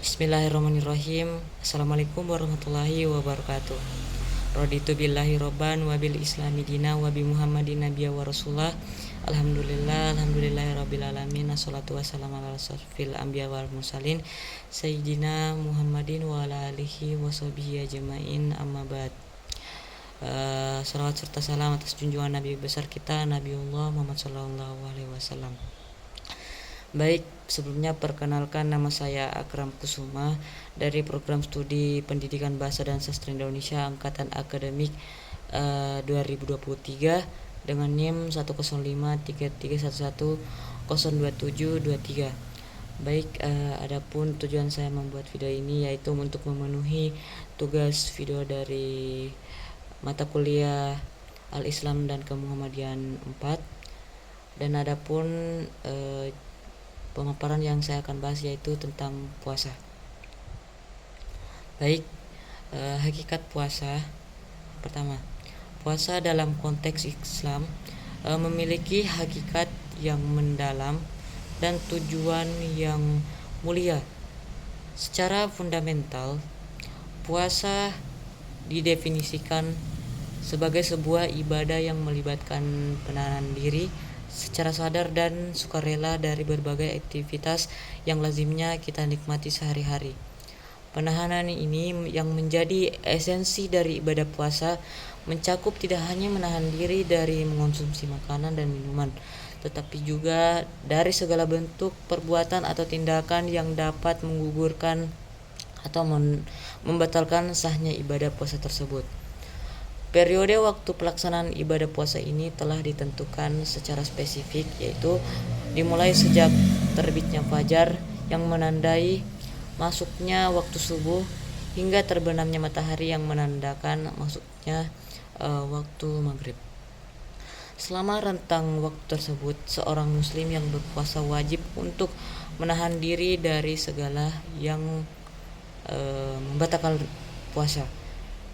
Bismillahirrahmanirrahim. Assalamualaikum warahmatullahi wabarakatuh. Raditu billahi robban wa bil islami dina wa bi muhammadin nabiyya wa rasulah. Alhamdulillahirabbil alamin. Assalatu wassalamu ala asyrofil anbiya wal mursalin sayyidina Muhammadin wa ala alihi wa sahbihi ajmain, amma ba'd. Salawat serta salam atas junjungan Nabi besar kita Nabiullah Muhammad sallallahu alaihi wasallam. Baik, sebelumnya perkenalkan, nama saya Akram Kusuma dari program studi Pendidikan Bahasa dan Sastra Indonesia angkatan akademik 2023 dengan NIM 1053311022723. Baik, adapun tujuan saya membuat video ini yaitu untuk memenuhi tugas video dari mata kuliah Al-Islam dan Kemuhammadian 4. Dan adapun pemaparan yang saya akan bahas yaitu tentang puasa. Baik, hakikat puasa. Pertama, puasa dalam konteks Islam memiliki hakikat yang mendalam dan tujuan yang mulia. Secara fundamental, puasa didefinisikan sebagai sebuah ibadah yang melibatkan penahanan diri secara sadar dan sukarela dari berbagai aktivitas yang lazimnya kita nikmati sehari-hari. Penahanan ini yang menjadi esensi dari ibadah puasa mencakup tidak hanya menahan diri dari mengonsumsi makanan dan minuman, tetapi juga dari segala bentuk perbuatan atau tindakan yang dapat menggugurkan atau membatalkan sahnya ibadah puasa tersebut. Periode waktu pelaksanaan ibadah puasa ini telah ditentukan secara spesifik, yaitu dimulai sejak terbitnya fajar yang menandai masuknya waktu subuh hingga terbenamnya matahari yang menandakan masuknya waktu maghrib. Selama rentang waktu tersebut, seorang muslim yang berpuasa wajib untuk menahan diri dari segala yang membatalkan puasa.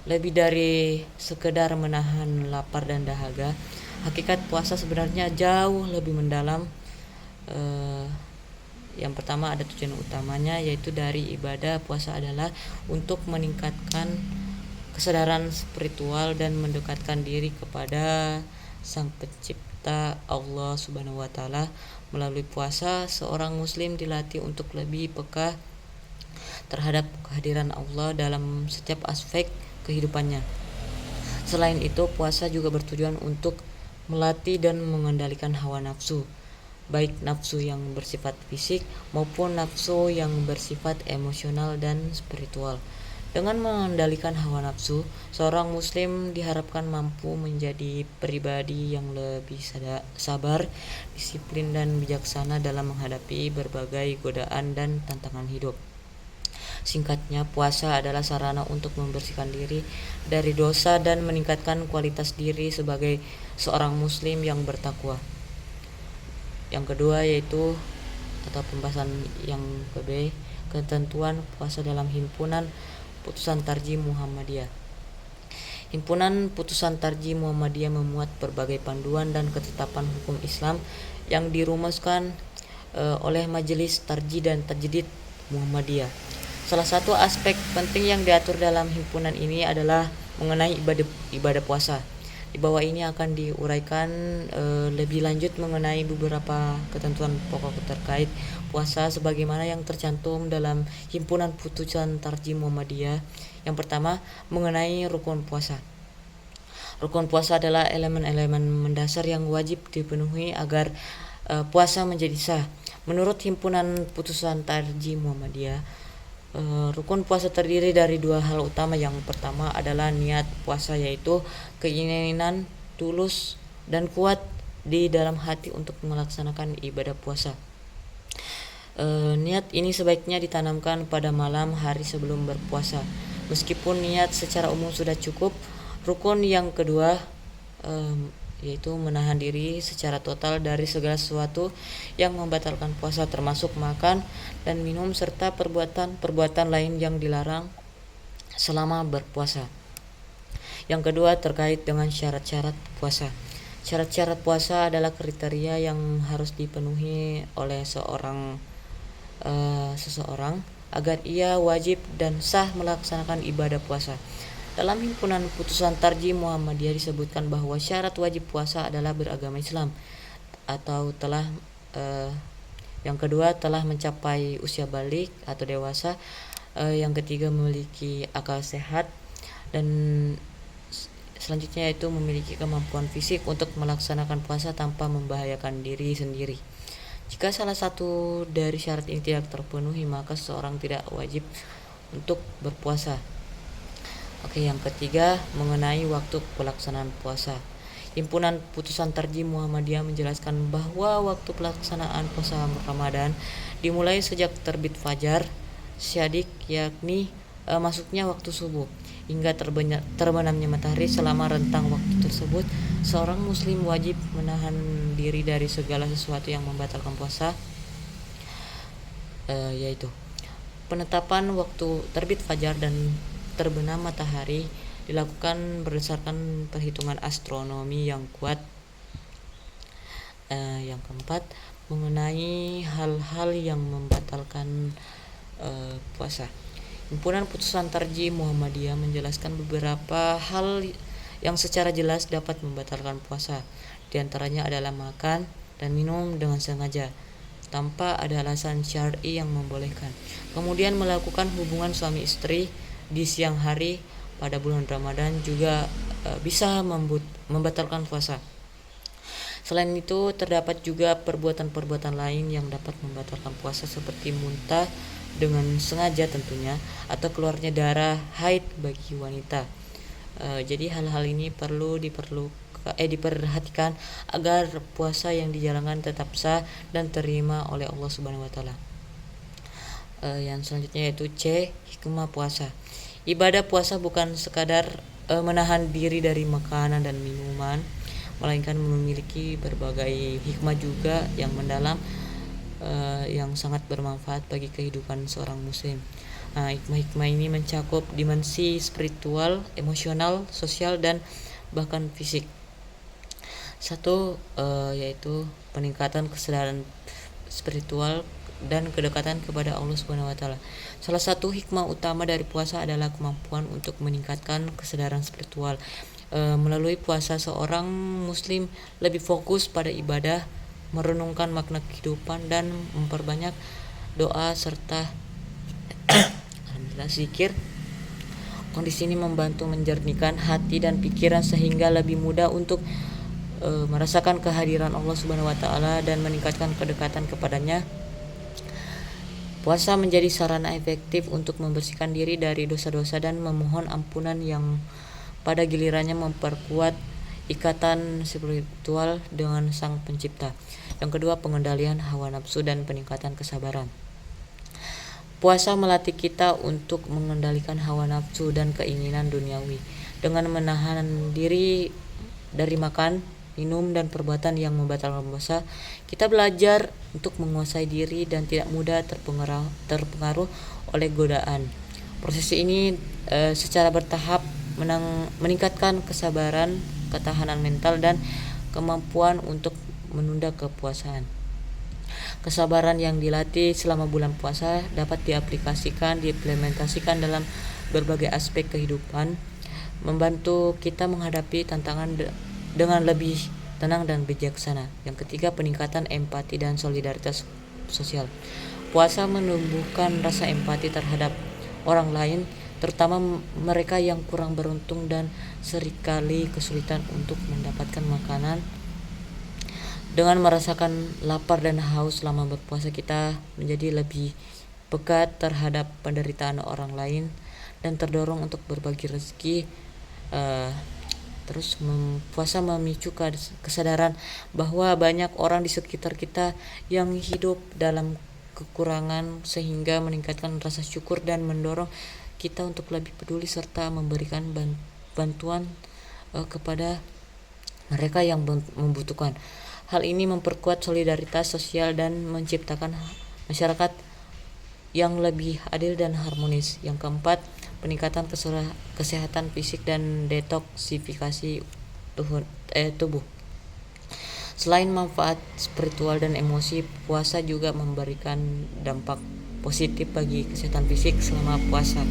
Lebih dari sekedar menahan lapar dan dahaga, hakikat puasa sebenarnya jauh lebih mendalam. Yang pertama, ada tujuan utamanya, yaitu dari ibadah puasa adalah untuk meningkatkan kesadaran spiritual dan mendekatkan diri kepada Sang Pencipta Allah Subhanahu wa taala. Melalui puasa, seorang muslim dilatih untuk lebih peka terhadap kehadiran Allah dalam setiap aspek kehidupannya. Selain itu, puasa juga bertujuan untuk melatih dan mengendalikan hawa nafsu, baik nafsu yang bersifat fisik maupun nafsu yang bersifat emosional dan spiritual. Dengan mengendalikan hawa nafsu, seorang muslim diharapkan mampu menjadi pribadi yang lebih sabar, disiplin dan bijaksana dalam menghadapi berbagai godaan dan tantangan hidup. Singkatnya, puasa adalah sarana untuk membersihkan diri dari dosa dan meningkatkan kualitas diri sebagai seorang muslim yang bertakwa. Yang kedua yaitu atau pembahasan yang ke-B, ketentuan puasa dalam Himpunan Putusan Tarjih Muhammadiyah. Himpunan Putusan Tarjih Muhammadiyah memuat berbagai panduan dan ketetapan hukum Islam yang dirumuskan oleh Majelis Tarjih dan Tajdid Muhammadiyah. Salah satu aspek penting yang diatur dalam himpunan ini adalah mengenai ibadah puasa. Di bawah ini akan diuraikan lebih lanjut mengenai beberapa ketentuan pokok terkait puasa sebagaimana yang tercantum dalam Himpunan Putusan Tarjih Muhammadiyah. Yang pertama, mengenai rukun puasa. Rukun puasa adalah elemen-elemen mendasar yang wajib dipenuhi agar puasa menjadi sah. Menurut Himpunan Putusan Tarjih Muhammadiyah, rukun puasa terdiri dari dua hal utama. Yang pertama adalah niat puasa, yaitu keinginan tulus dan kuat di dalam hati untuk melaksanakan ibadah puasa. Niat ini sebaiknya ditanamkan pada malam hari sebelum berpuasa. Meskipun niat secara umum sudah cukup, rukun yang kedua yaitu menahan diri secara total dari segala sesuatu yang membatalkan puasa, termasuk makan dan minum serta perbuatan lain yang dilarang selama berpuasa. Yang kedua terkait dengan syarat-syarat puasa. Syarat-syarat puasa adalah kriteria yang harus dipenuhi oleh seseorang agar ia wajib dan sah melaksanakan ibadah puasa. Dalam himpunan putusan Tarjih Muhammadiyah disebutkan bahwa syarat wajib puasa adalah beragama Islam atau telah yang kedua telah mencapai usia balik atau dewasa, yang ketiga memiliki akal sehat, dan selanjutnya yaitu memiliki kemampuan fisik untuk melaksanakan puasa tanpa membahayakan diri sendiri. Jika salah satu dari syarat ini tidak terpenuhi, maka seseorang tidak wajib untuk berpuasa. Oke, yang ketiga mengenai waktu pelaksanaan puasa. Himpunan Putusan Tarjih Muhammadiyah menjelaskan bahwa waktu pelaksanaan puasa Ramadan dimulai sejak terbit fajar syadik, yakni masuknya waktu subuh, hingga terbenamnya matahari. Selama rentang waktu tersebut, seorang muslim wajib menahan diri dari segala sesuatu yang membatalkan puasa, yaitu penetapan waktu terbit fajar dan terbenam matahari dilakukan berdasarkan perhitungan astronomi yang kuat. Yang keempat, mengenai hal-hal yang membatalkan puasa. Himpunan Putusan Tarjih Muhammadiyah menjelaskan beberapa hal yang secara jelas dapat membatalkan puasa. Di antaranya adalah makan dan minum dengan sengaja tanpa ada alasan syar'i yang membolehkan. Kemudian melakukan hubungan suami istri di siang hari pada bulan Ramadan juga bisa membatalkan puasa. Selain itu, terdapat juga perbuatan-perbuatan lain yang dapat membatalkan puasa seperti muntah dengan sengaja tentunya, atau keluarnya darah haid bagi wanita. Jadi hal-hal ini perlu diperhatikan agar puasa yang dijalankan tetap sah dan terima oleh Allah Subhanahu wa taala. Yang selanjutnya yaitu C, hikmah puasa. Ibadah puasa bukan sekadar menahan diri dari makanan dan minuman, melainkan memiliki berbagai hikmah juga yang mendalam, yang sangat bermanfaat bagi kehidupan seorang muslim. Hikmah-hikmah ini mencakup dimensi spiritual, emosional, sosial, dan bahkan fisik. Satu, yaitu peningkatan kesadaran spiritual dan kedekatan kepada Allah Subhanahu wa taala. Salah satu hikmah utama dari puasa adalah kemampuan untuk meningkatkan kesadaran spiritual. Melalui puasa, seorang muslim lebih fokus pada ibadah, merenungkan makna kehidupan, dan memperbanyak doa serta zikir. Kondisi ini membantu menjernihkan hati dan pikiran sehingga lebih mudah untuk merasakan kehadiran Allah Subhanahu wa taala dan meningkatkan kedekatan kepadanya. Puasa menjadi sarana efektif untuk membersihkan diri dari dosa-dosa dan memohon ampunan, yang pada gilirannya memperkuat ikatan spiritual dengan Sang Pencipta. Yang kedua, pengendalian hawa nafsu dan peningkatan kesabaran. Puasa melatih kita untuk mengendalikan hawa nafsu dan keinginan duniawi. Dengan menahan diri dari makan, minum, dan perbuatan yang membatalkan puasa, kita belajar untuk menguasai diri dan tidak mudah terpengaruh oleh godaan. Proses ini secara bertahap meningkatkan kesabaran, ketahanan mental, dan kemampuan untuk menunda kepuasaan. Kesabaran yang dilatih selama bulan puasa dapat diimplementasikan dalam berbagai aspek kehidupan, membantu kita menghadapi tantangan dengan lebih tenang dan bijaksana. Yang ketiga, peningkatan empati dan solidaritas sosial. Puasa menumbuhkan rasa empati terhadap orang lain, terutama mereka yang kurang beruntung dan seringkali kesulitan untuk mendapatkan makanan. Dengan merasakan lapar dan haus selama berpuasa, kita menjadi lebih peka terhadap penderitaan orang lain dan terdorong untuk berbagi rezeki. Puasa memicu kesadaran bahwa banyak orang di sekitar kita yang hidup dalam kekurangan, sehingga meningkatkan rasa syukur dan mendorong kita untuk lebih peduli serta memberikan bantuan kepada mereka yang membutuhkan. Hal ini memperkuat solidaritas sosial dan menciptakan masyarakat yang lebih adil dan harmonis. Yang keempat, peningkatan kesehatan fisik dan detoksifikasi tubuh. Selain manfaat spiritual dan emosi, puasa juga memberikan dampak positif bagi kesehatan fisik selama puasa.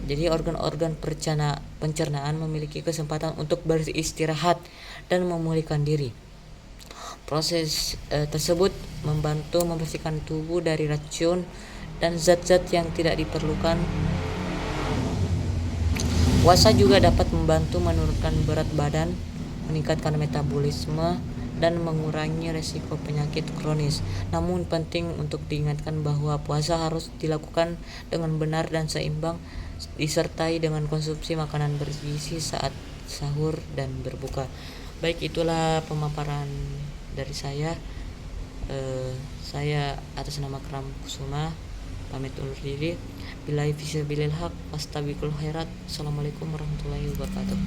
Jadi organ-organ pencernaan memiliki kesempatan untuk beristirahat dan memulihkan diri. Proses tersebut membantu membersihkan tubuh dari racun dan zat-zat yang tidak diperlukan. Puasa juga dapat membantu menurunkan berat badan, meningkatkan metabolisme, dan mengurangi resiko penyakit kronis. Namun penting untuk diingatkan bahwa puasa harus dilakukan dengan benar dan seimbang, disertai dengan konsumsi makanan bergizi saat sahur dan berbuka. Baik, itulah pemaparan dari saya. Saya atas nama Kram Kusuma pamit undur diri. Billahi fisabilil haq, fastabiqul khairat. Assalamualaikum warahmatullahi wabarakatuh.